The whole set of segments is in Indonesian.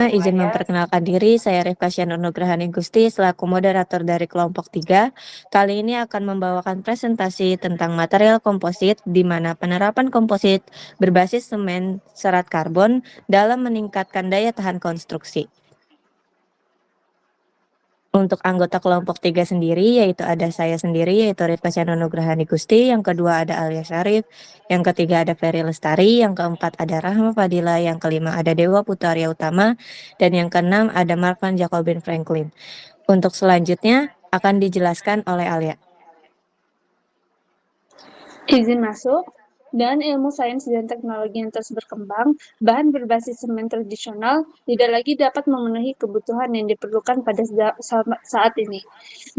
Izin memperkenalkan diri, saya Rifkasya Nugrahani Gusti selaku moderator dari kelompok 3. Kali ini akan membawakan presentasi tentang material komposit di mana penerapan komposit berbasis semen serat karbon dalam meningkatkan daya tahan konstruksi. Untuk anggota kelompok 3 sendiri, yaitu ada saya sendiri, yaitu Rifkasya Nugrahani Gusti, yang kedua ada Alia Syarif, yang ketiga ada Ferry Lestari, yang keempat ada Rahma Fadila, yang kelima ada Dewa Putaria Utama, dan yang keenam ada Marvan Jacobin Franklin. Untuk selanjutnya akan dijelaskan oleh Alia. Izin masuk. Dan ilmu sains dan teknologi yang terus berkembang, bahan berbasis semen tradisional tidak lagi dapat memenuhi kebutuhan yang diperlukan pada saat ini.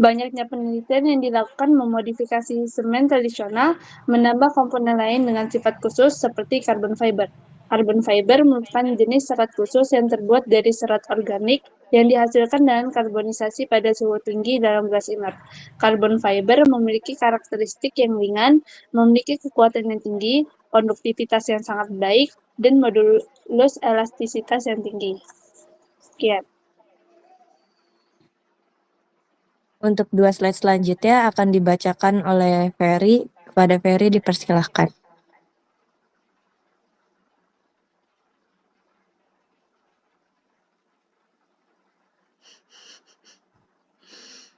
Banyaknya penelitian yang dilakukan memodifikasi semen tradisional menambah komponen lain dengan sifat khusus seperti carbon fiber. Carbon fiber merupakan jenis serat khusus yang terbuat dari serat organik yang dihasilkan dengan karbonisasi pada suhu tinggi dalam gas inert. Carbon fiber memiliki karakteristik yang ringan, memiliki kekuatan yang tinggi, konduktivitas yang sangat baik, dan modulus elastisitas yang tinggi. Sekian. Untuk 2 slide selanjutnya akan dibacakan oleh Ferry. Kepada Ferry dipersilahkan.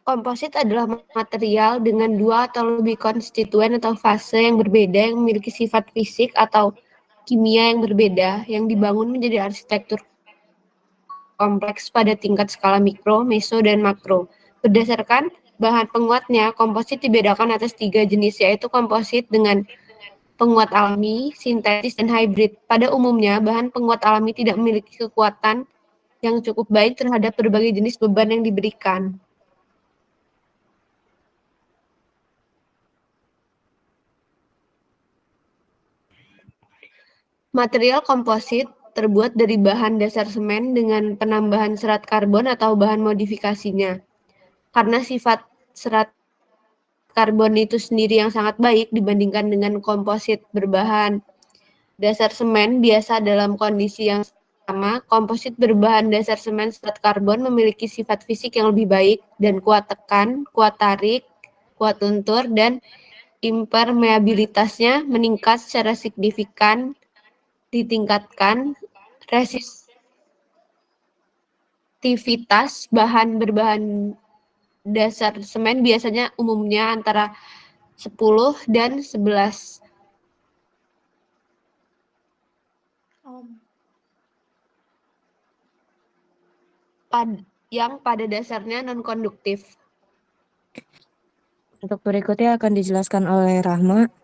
Komposit adalah material dengan 2 atau lebih konstituen atau fase yang berbeda yang memiliki sifat fisik atau kimia yang berbeda yang dibangun menjadi arsitektur kompleks pada tingkat skala mikro, meso, dan makro. Berdasarkan bahan penguatnya, komposit dibedakan atas 3 jenis, yaitu komposit dengan penguat alami, sintetis, dan hybrid. Pada umumnya, bahan penguat alami tidak memiliki kekuatan yang cukup baik terhadap berbagai jenis beban yang diberikan. Material komposit terbuat dari bahan dasar semen dengan penambahan serat karbon atau bahan modifikasinya. Karena sifat serat karbon itu sendiri yang sangat baik dibandingkan dengan komposit berbahan dasar semen biasa dalam kondisi yang sama, komposit berbahan dasar semen serat karbon memiliki sifat fisik yang lebih baik dan kuat tekan, kuat tarik, kuat luntur, dan impermeabilitasnya meningkat secara signifikan. Ditingkatkan resistivitas bahan berbahan dasar semen biasanya umumnya antara 10 dan 11. Yang pada dasarnya non-konduktif. Untuk berikutnya akan dijelaskan oleh Rahma.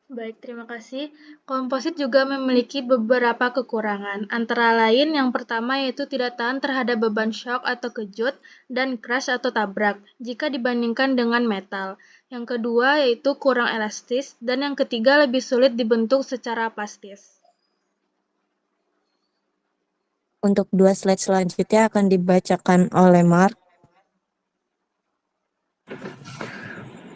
Baik, terima kasih. Komposit juga memiliki beberapa kekurangan, antara lain yang pertama yaitu tidak tahan terhadap beban shock atau kejut dan crash atau tabrak jika dibandingkan dengan metal. Yang kedua yaitu kurang elastis dan yang ketiga lebih sulit dibentuk secara plastis. Untuk 2 slide selanjutnya akan dibacakan oleh Mark.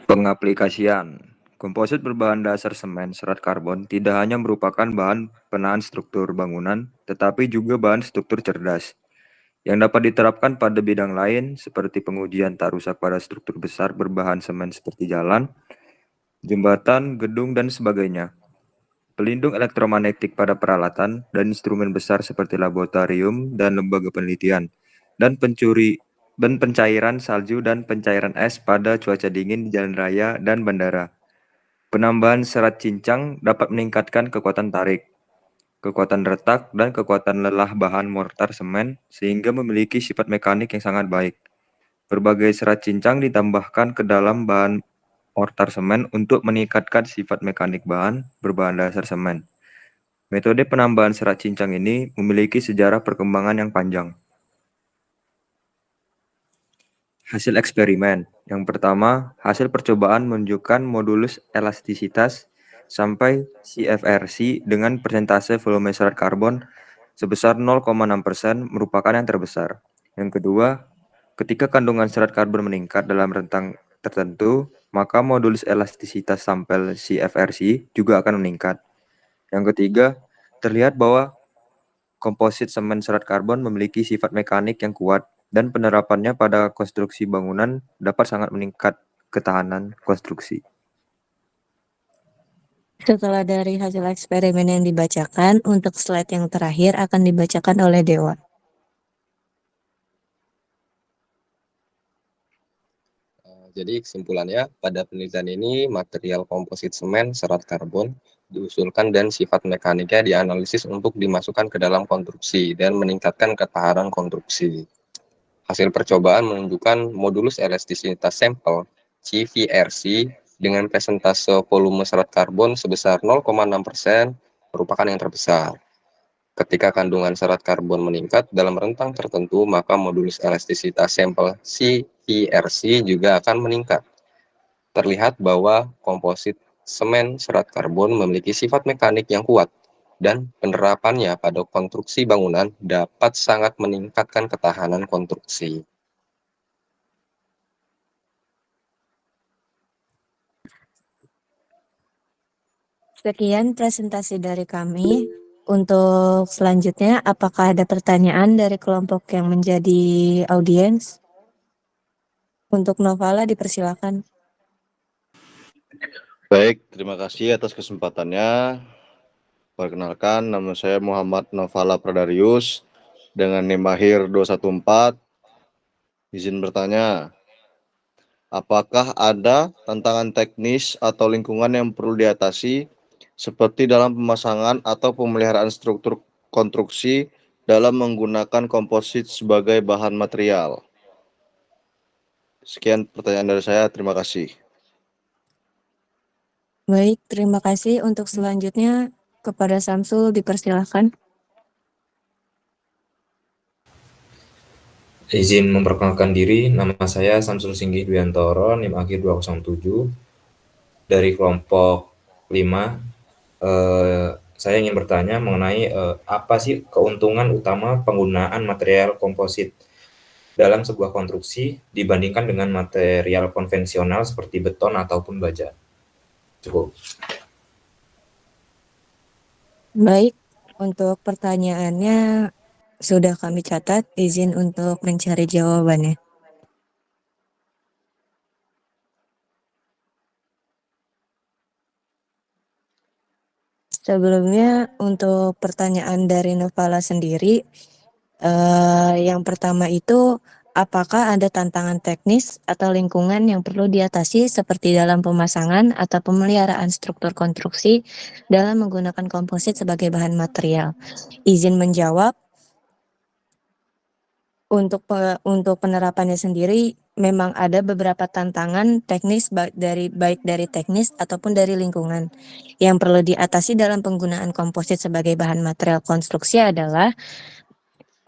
Pengaplikasian. Komposit berbahan dasar semen serat karbon tidak hanya merupakan bahan penahan struktur bangunan, tetapi juga bahan struktur cerdas, yang dapat diterapkan pada bidang lain seperti pengujian tak rusak pada struktur besar berbahan semen seperti jalan, jembatan, gedung, dan sebagainya. Pelindung elektromagnetik pada peralatan dan instrumen besar seperti laboratorium dan lembaga penelitian, dan pencairan salju dan pencairan es pada cuaca dingin di jalan raya dan bandara. Penambahan serat cincang dapat meningkatkan kekuatan tarik, kekuatan retak, dan kekuatan lelah bahan mortar semen sehingga memiliki sifat mekanik yang sangat baik. Berbagai serat cincang ditambahkan ke dalam bahan mortar semen untuk meningkatkan sifat mekanik bahan berbahan dasar semen. Metode penambahan serat cincang ini memiliki sejarah perkembangan yang panjang. Hasil eksperimen. Yang pertama, hasil percobaan menunjukkan modulus elastisitas sampai CFRC dengan persentase volume serat karbon sebesar 0,6% merupakan yang terbesar. Yang kedua, ketika kandungan serat karbon meningkat dalam rentang tertentu, maka modulus elastisitas sampel CFRC juga akan meningkat. Yang ketiga, terlihat bahwa komposit semen serat karbon memiliki sifat mekanik yang kuat dan penerapannya pada konstruksi bangunan dapat sangat meningkat ketahanan konstruksi. Setelah dari hasil eksperimen yang dibacakan, untuk slide yang terakhir akan dibacakan oleh Dewa. Jadi kesimpulannya, pada penelitian ini material komposit semen serat karbon diusulkan dan sifat mekaniknya dianalisis untuk dimasukkan ke dalam konstruksi dan meningkatkan ketahanan konstruksi. Hasil percobaan menunjukkan modulus elastisitas sampel CVRC dengan persentase volume serat karbon sebesar 0,6% merupakan yang terbesar. Ketika kandungan serat karbon meningkat dalam rentang tertentu, maka modulus elastisitas sampel CVRC juga akan meningkat. Terlihat bahwa komposit semen serat karbon memiliki sifat mekanik yang kuat, dan penerapannya pada konstruksi bangunan dapat sangat meningkatkan ketahanan konstruksi. Sekian presentasi dari kami. Untuk selanjutnya, apakah ada pertanyaan dari kelompok yang menjadi audiens? Untuk Novala dipersilakan. Baik, terima kasih atas kesempatannya. Perkenalkan, nama saya Muhammad Novala Pradarius dengan NIM akhir 214. Izin bertanya, apakah ada tantangan teknis atau lingkungan yang perlu diatasi seperti dalam pemasangan atau pemeliharaan struktur konstruksi dalam menggunakan komposit sebagai bahan material? Sekian pertanyaan dari saya, terima kasih. Baik, terima kasih. Untuk selanjutnya kepada Samsul dipersilakan. Izin memperkenalkan diri, nama saya Samsul Singgih Dwiantoro, NIM akhir 207 dari kelompok 5. Saya ingin bertanya mengenai apa sih keuntungan utama penggunaan material komposit dalam sebuah konstruksi dibandingkan dengan material konvensional seperti beton ataupun baja. Cukup. Baik, untuk pertanyaannya sudah kami catat, izin untuk mencari jawabannya. Sebelumnya untuk pertanyaan dari Novala sendiri, yang pertama itu apakah ada tantangan teknis atau lingkungan yang perlu diatasi seperti dalam pemasangan atau pemeliharaan struktur konstruksi dalam menggunakan komposit sebagai bahan material? Izin menjawab. Untuk penerapannya sendiri memang ada beberapa tantangan teknis baik dari teknis ataupun dari lingkungan. Yang perlu diatasi dalam penggunaan komposit sebagai bahan material konstruksi adalah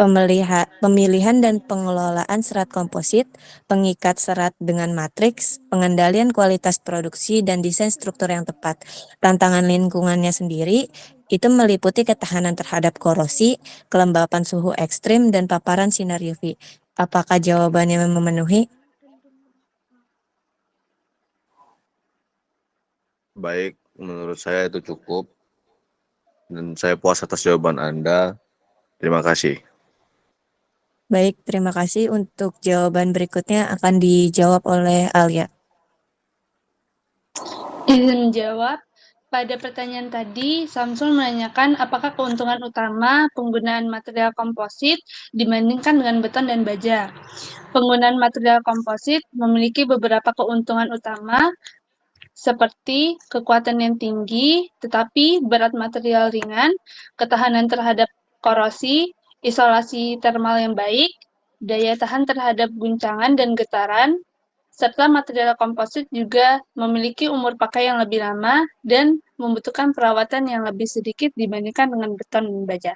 pemilihan dan pengelolaan serat komposit, pengikat serat dengan matriks, pengendalian kualitas produksi, dan desain struktur yang tepat. Tantangan lingkungannya sendiri itu meliputi ketahanan terhadap korosi, kelembapan suhu ekstrim, dan paparan sinar UV. Apakah jawabannya memenuhi? Baik, menurut saya itu cukup. Dan saya puas atas jawaban Anda. Terima kasih. Baik, terima kasih. Untuk jawaban berikutnya akan dijawab oleh Alia. Izin menjawab. Pada pertanyaan tadi, Samsul menanyakan apakah keuntungan utama penggunaan material komposit dibandingkan dengan beton dan baja. Penggunaan material komposit memiliki beberapa keuntungan utama, seperti kekuatan yang tinggi, tetapi berat material ringan, ketahanan terhadap korosi, isolasi termal yang baik, daya tahan terhadap guncangan dan getaran, serta material komposit juga memiliki umur pakai yang lebih lama dan membutuhkan perawatan yang lebih sedikit dibandingkan dengan beton dan baja.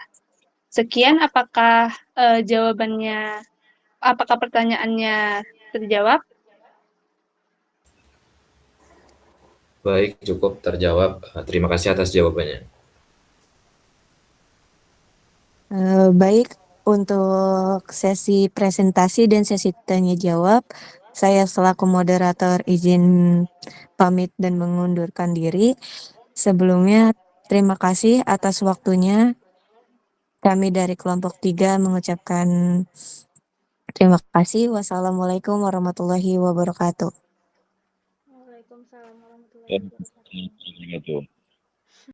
Sekian, apakah pertanyaannya terjawab? Baik, cukup terjawab. Terima kasih atas jawabannya. Baik, untuk sesi presentasi dan sesi tanya jawab, saya selaku moderator izin pamit dan mengundurkan diri. Sebelumnya, terima kasih atas waktunya Kami dari kelompok 3 mengucapkan terima kasih. Wassalamualaikum warahmatullahi wabarakatuh. Waalaikumsalam warahmatullahi wabarakatuh. Wabarakatuh.